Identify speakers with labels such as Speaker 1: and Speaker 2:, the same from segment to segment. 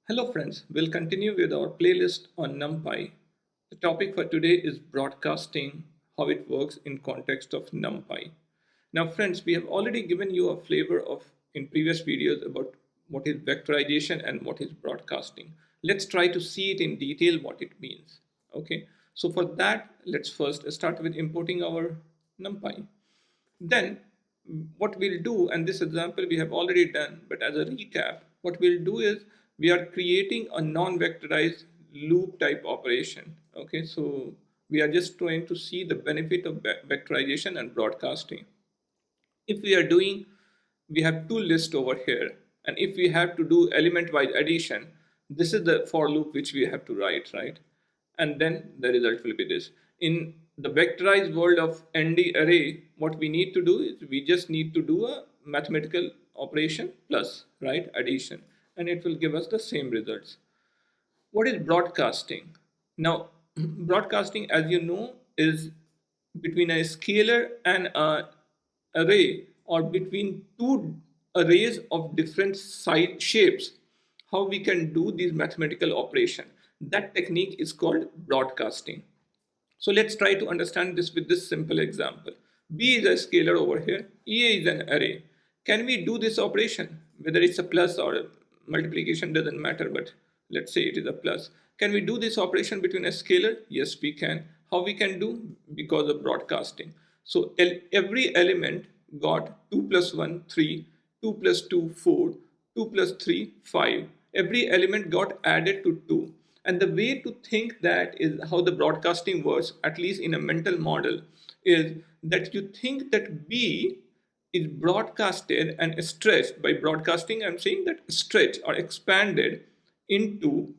Speaker 1: Hello friends, we'll continue with our playlist on Numpy. The topic for today is broadcasting, how it works in context of Numpy. Now friends, we have already given you a flavor of in previous videos about what is vectorization and what is broadcasting. Let's try to see it in detail what it means. Okay, so for that, let's first start with importing our Numpy. Then what we'll do, and this example we have already done, but as a recap, what we'll do is we are creating a non-vectorized loop type operation. Okay, so we are just trying to see the benefit of vectorization and broadcasting. If we are doing, we have two lists over here, and if we have to do element-wise addition, this is the for loop which we have to write, right? And then the result will be this. In the vectorized world of ND array, what we need to do is we just need to do a mathematical operation plus, right, addition, and it will give us the same results. What is broadcasting? Now, broadcasting, as you know, is between a scalar and an array, or between two arrays of different side shapes. How we can do these mathematical operation. That technique is called broadcasting. So let's try to understand this with this simple example. B is a scalar over here, EA is an array. Can we do this operation? Whether it's a plus or a multiplication doesn't matter, but let's say it is a plus. Can we do this operation between a scalar? Yes, we can. How we can do? Because of broadcasting. So every element got 2 plus 1, 3, 2 plus 2, 4, 2 plus 3, 5. Every element got added to 2. And the way to think that is how the broadcasting works, at least in a mental model, is that you think that B is broadcasted and stretched. By broadcasting, I'm saying that stretched or expanded into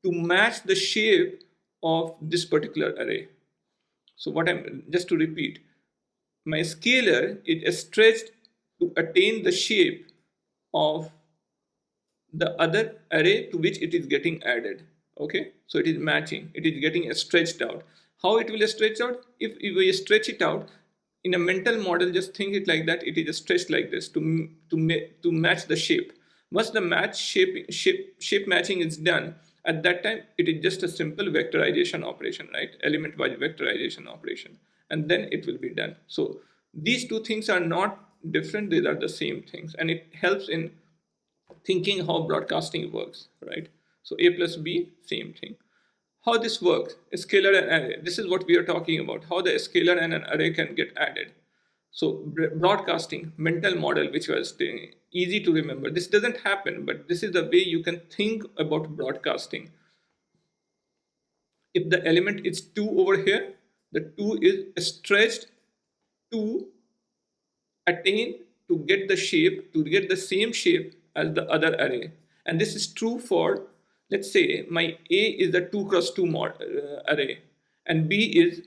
Speaker 1: to match the shape of this particular array. So what I'm just to repeat, my scalar is stretched to attain the shape of the other array to which it is getting added. Okay, so it is matching, it is getting stretched out. How it will stretch out? If we stretch it out in a mental model, just think it like that, it is stretched like this to match the shape. Once the match shape matching is done, at that time it is just a simple vectorization operation, right? Element wise vectorization operation, and then it will be done. So these two things are not different, these are the same things, and it helps in thinking how broadcasting works, right? So A plus B, same thing. How this works, a scalar and array. This is what we are talking about, how the scalar and an array can get added. So broadcasting, mental model, which was easy to remember. This doesn't happen, but this is the way you can think about broadcasting. If the element is 2 over here, the 2 is stretched to attain to get the shape, to get the same shape as the other array. And this is true for, let's say my A is the 2 cross 2 array and B is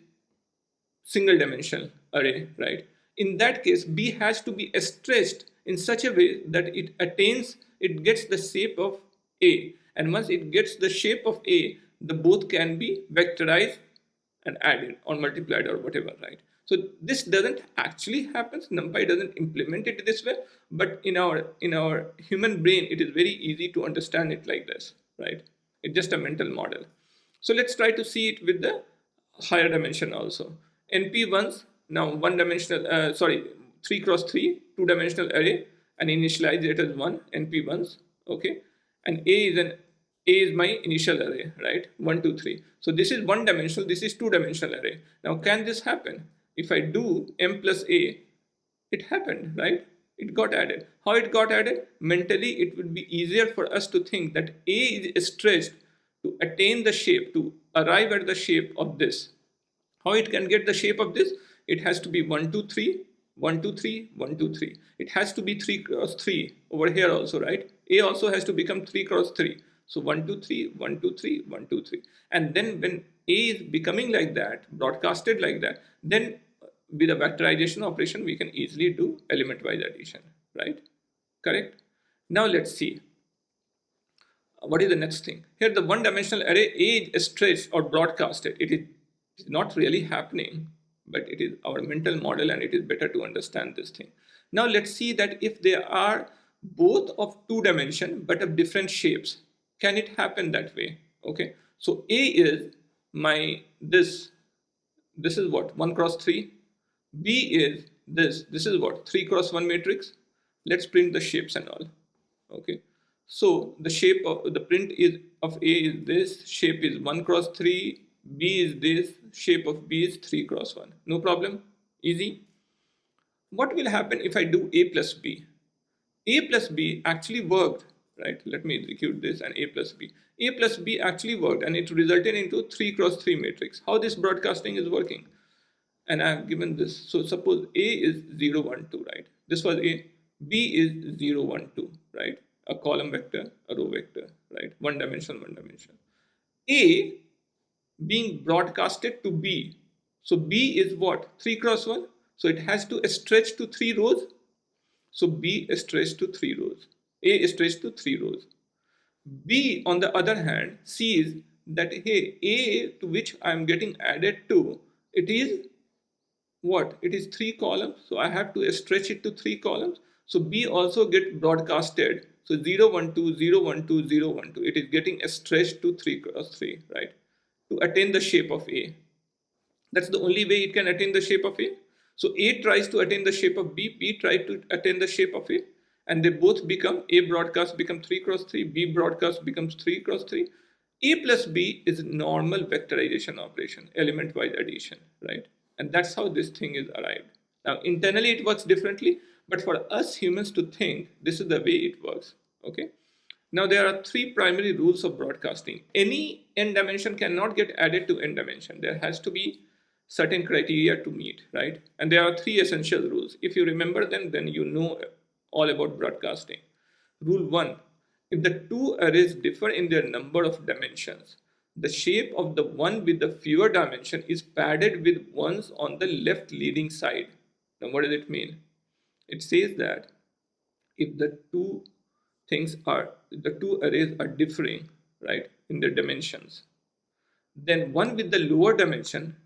Speaker 1: single dimensional array, right? In that case, B has to be stretched in such a way that it gets the shape of A. And once it gets the shape of A, the both can be vectorized and added or multiplied or whatever, right? So this doesn't actually happen. NumPy doesn't implement it this way, but in our human brain, it is very easy to understand it like this, right? It's just a mental model. So let's try to see it with the higher dimension also. NP1s, now one dimensional, 3 cross 3, two dimensional array, and initialize it as 1, NP1s, okay? And A is my initial array, right? 1, 2, 3. So this is one dimensional, this is two dimensional array. Now can this happen? If I do M plus A, it happened, right? It got added. How it got added? Mentally, it would be easier for us to think that A is stretched to attain the shape, to arrive at the shape of this. How it can get the shape of this? It has to be 1, 2, 3, 1, 2, 3, 1, 2, 3. It has to be 3 cross 3 over here also, right? A also has to become 3 cross 3. So 1, 2, 3, 1, 2, 3, 1, 2, 3. And then when A is becoming like that, broadcasted like that, then with a vectorization operation, we can easily do element-wise addition, right? Correct? Now let's see. What is the next thing? Here the one-dimensional array is stretched or broadcasted. It is not really happening, but it is our mental model and it is better to understand this thing. Now let's see that if there are both of two dimension but of different shapes. Can it happen that way? Okay, so A is my this is what 1 cross 3. B is this is what 3 cross 1 matrix. Let's print the shapes and all. Okay, so the shape of the print is of A is this, shape is 1 cross 3, B is this, shape of B is 3 cross 1. No problem, easy. What will happen if I do A plus B? A plus B actually worked, right? Let me execute this and A plus B. A plus B actually worked and it resulted into 3 cross 3 matrix. How this broadcasting is working? And I have given this. So suppose A is 0, 1, 2, right? This was A. B is 0, 1, 2, right? A column vector, a row vector, right? One dimension, one dimension. A being broadcasted to B. So B is what? 3 cross 1. So it has to stretch to 3 rows. So B is stretched to 3 rows. A is stretched to 3 rows. B, on the other hand, sees that hey, A to which I am getting added to, it is what? It is 3 columns. So I have to stretch it to 3 columns. So B also get broadcasted. So 0, 1, 2, 0, 1, 2, 0, 1, 2. It is getting stretched to 3 cross 3, right? To attain the shape of A. That's the only way it can attain the shape of A. So A tries to attain the shape of B, B tries to attain the shape of A, and they both become, A broadcast become 3 cross 3, B broadcast becomes 3 cross 3. A plus B is normal vectorization operation, element-wise addition, right? And that's how this thing is arrived. Now, internally it works differently, but for us humans to think, this is the way it works, okay? Now, there are three primary rules of broadcasting. Any n dimension cannot get added to n dimension. There has to be certain criteria to meet, right? And there are three essential rules. If you remember them, then you know all about broadcasting. Rule 1. If the two arrays differ in their number of dimensions, the shape of the one with the fewer dimension is padded with ones on the left leading side. Now, what does it mean? It says that if the two arrays are differing, right, in their dimensions, then one with the lower dimension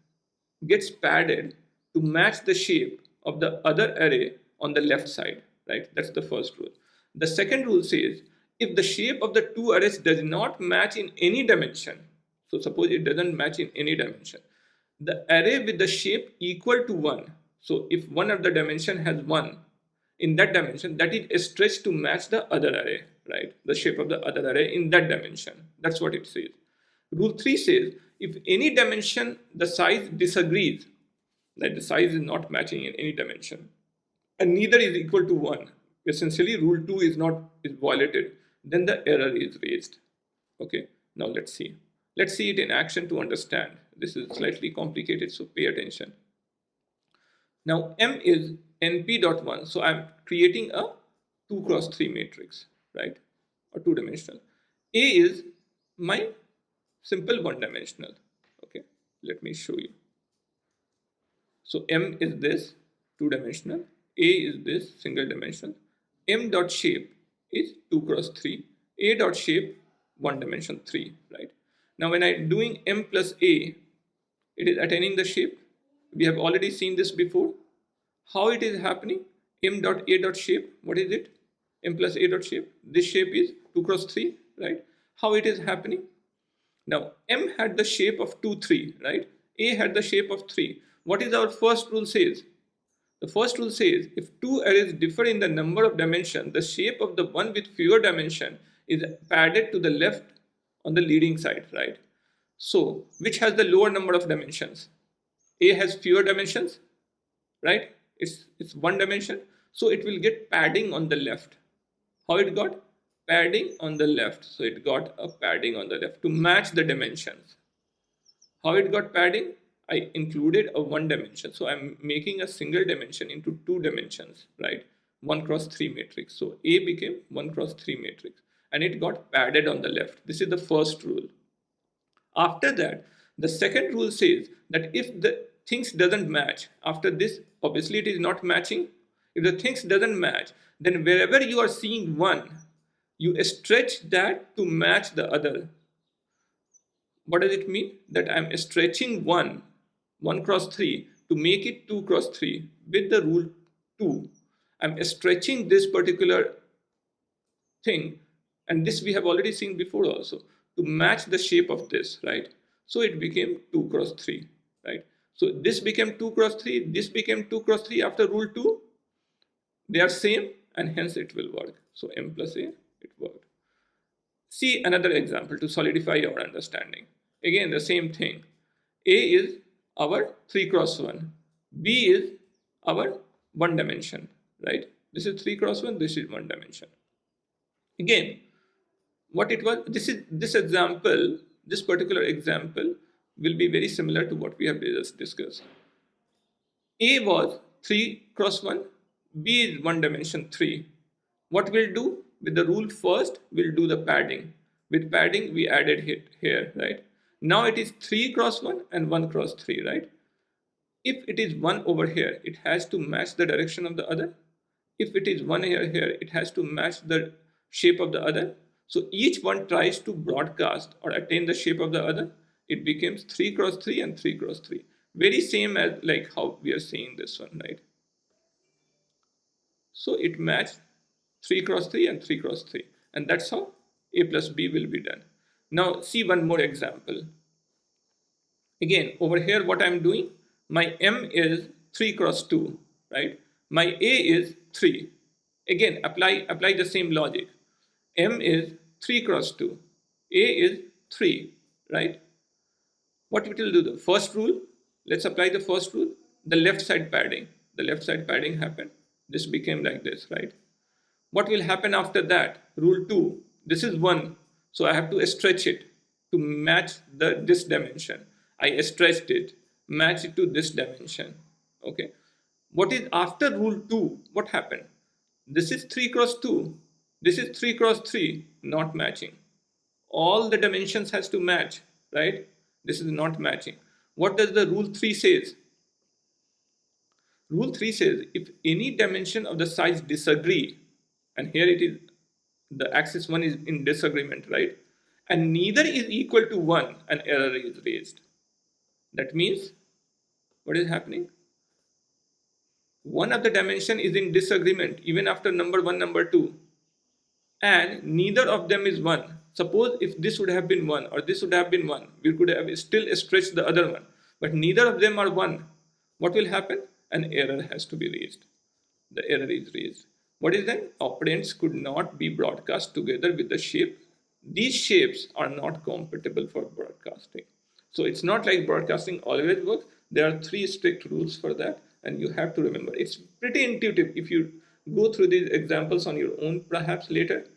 Speaker 1: gets padded to match the shape of the other array on the left side, right? That's the first rule. The second rule says if the shape of the two arrays does not match in any dimension, so suppose it doesn't match in any dimension, the array with the shape equal to 1, so if one of the dimension has 1 in that dimension, that is stretched to match the other array, right? The shape of the other array in that dimension. That's what it says. Rule 3 says if any dimension the size disagrees, that the size is not matching in any dimension, and neither is equal to 1, essentially rule 2 is violated, then the error is raised. Okay, now let's see it in action to understand. This is slightly complicated, so pay attention. Now M is np.1, so I'm creating a 2 cross 3 matrix, right, or two dimensional. A is my simple one dimensional. Okay, let me show you. So M is this two dimensional, A is this single dimensional, M dot shape is 2 cross 3, A dot shape 1 dimension 3, right? Now when I'm doing M plus A, it is attaining the shape. We have already seen this before. How it is happening? M dot A dot shape, what is it? M plus A dot shape. This shape is 2 cross 3, right? How it is happening? Now, M had the shape of 2, 3, right? A had the shape of 3. What is our first rule says? The first rule says if two arrays differ in the number of dimensions, the shape of the one with fewer dimension is padded to the left on the leading side, right? So, which has the lower number of dimensions? A has fewer dimensions, right? It's one dimension, so it will get padding on the left. How it got? Padding on the left. So it got a padding on the left to match the dimensions. How it got padding? I included a one dimension, so I'm making a single dimension into two dimensions, right? 1 cross 3 matrix. So A became 1 cross 3 matrix and it got padded on the left. This is the first rule. After that, the second rule says that if the things doesn't match, after this, obviously it is not matching. If the things doesn't match, then wherever you are seeing one, you stretch that to match the other. What does it mean? That I'm stretching 1 cross 3 to make it 2 cross 3 with the rule 2. I'm stretching this particular thing, and this we have already seen before also, to match the shape of this, right? So it became 2 cross 3, right? So this became 2 cross 3, this became 2 cross 3 after rule 2. They are same, and hence it will work. So m plus a, it worked. See another example to solidify our understanding. Again, the same thing. A is our 3 cross 1. B is our 1 dimension, right? This is 3 cross 1, this is 1 dimension. Again, what it was, this example, this particular example will be very similar to what we have just discussed. A was 3 cross 1, B is 1 dimension 3. What we'll do with the rule first, we'll do the padding. With padding, we added it here, right? Now it is 3 cross 1 and 1 cross 3, right? If it is 1 over here, it has to match the direction of the other. If it is 1 here, it has to match the shape of the other. So each one tries to broadcast or attain the shape of the other. It becomes 3 cross 3 and 3 cross 3. Very same as like how we are seeing this one, right? So it matched 3 cross 3 and 3 cross 3. And that's how A plus B will be done. Now see one more example. Again, over here what I'm doing, my M is 3 cross 2, right? My A is 3. Again, apply the same logic. M is 3 cross 2. A is 3, right? What it will do? The first rule, let's apply the first rule, the left side padding. The left side padding happened. This became like this, right? What will happen after that? Rule 2, this is 1. So I have to stretch it to match this dimension. I stretched it, match it to this dimension. Okay. What is after rule 2? What happened? This is 3 cross 2. This is 3 cross 3, not matching. All the dimensions has to match, right? This is not matching. What does the rule 3 says? Rule 3 says if any dimension of the size disagree, and here it is, the axis 1 is in disagreement, right? And neither is equal to 1, an error is raised. That means, what is happening? One of the dimension is in disagreement even after number 1, number 2. And neither of them is 1. Suppose if this would have been 1 or this would have been 1, we could have still stretched the other one. But neither of them are 1. What will happen? An error has to be raised. The error is raised. What is then? Operands could not be broadcast together with the shape. These shapes are not compatible for broadcasting. So it's not like broadcasting always works. There are 3 strict rules for that, and you have to remember. It's pretty intuitive. If you go through these examples on your own, perhaps later,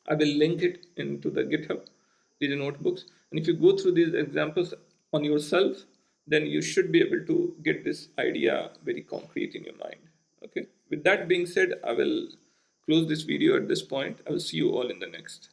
Speaker 1: I will link it into the GitHub, these notebooks. And if you go through these examples on yourself, then you should be able to get this idea very concrete in your mind. Okay. With that being said, I will close this video at this point. I will see you all in the next.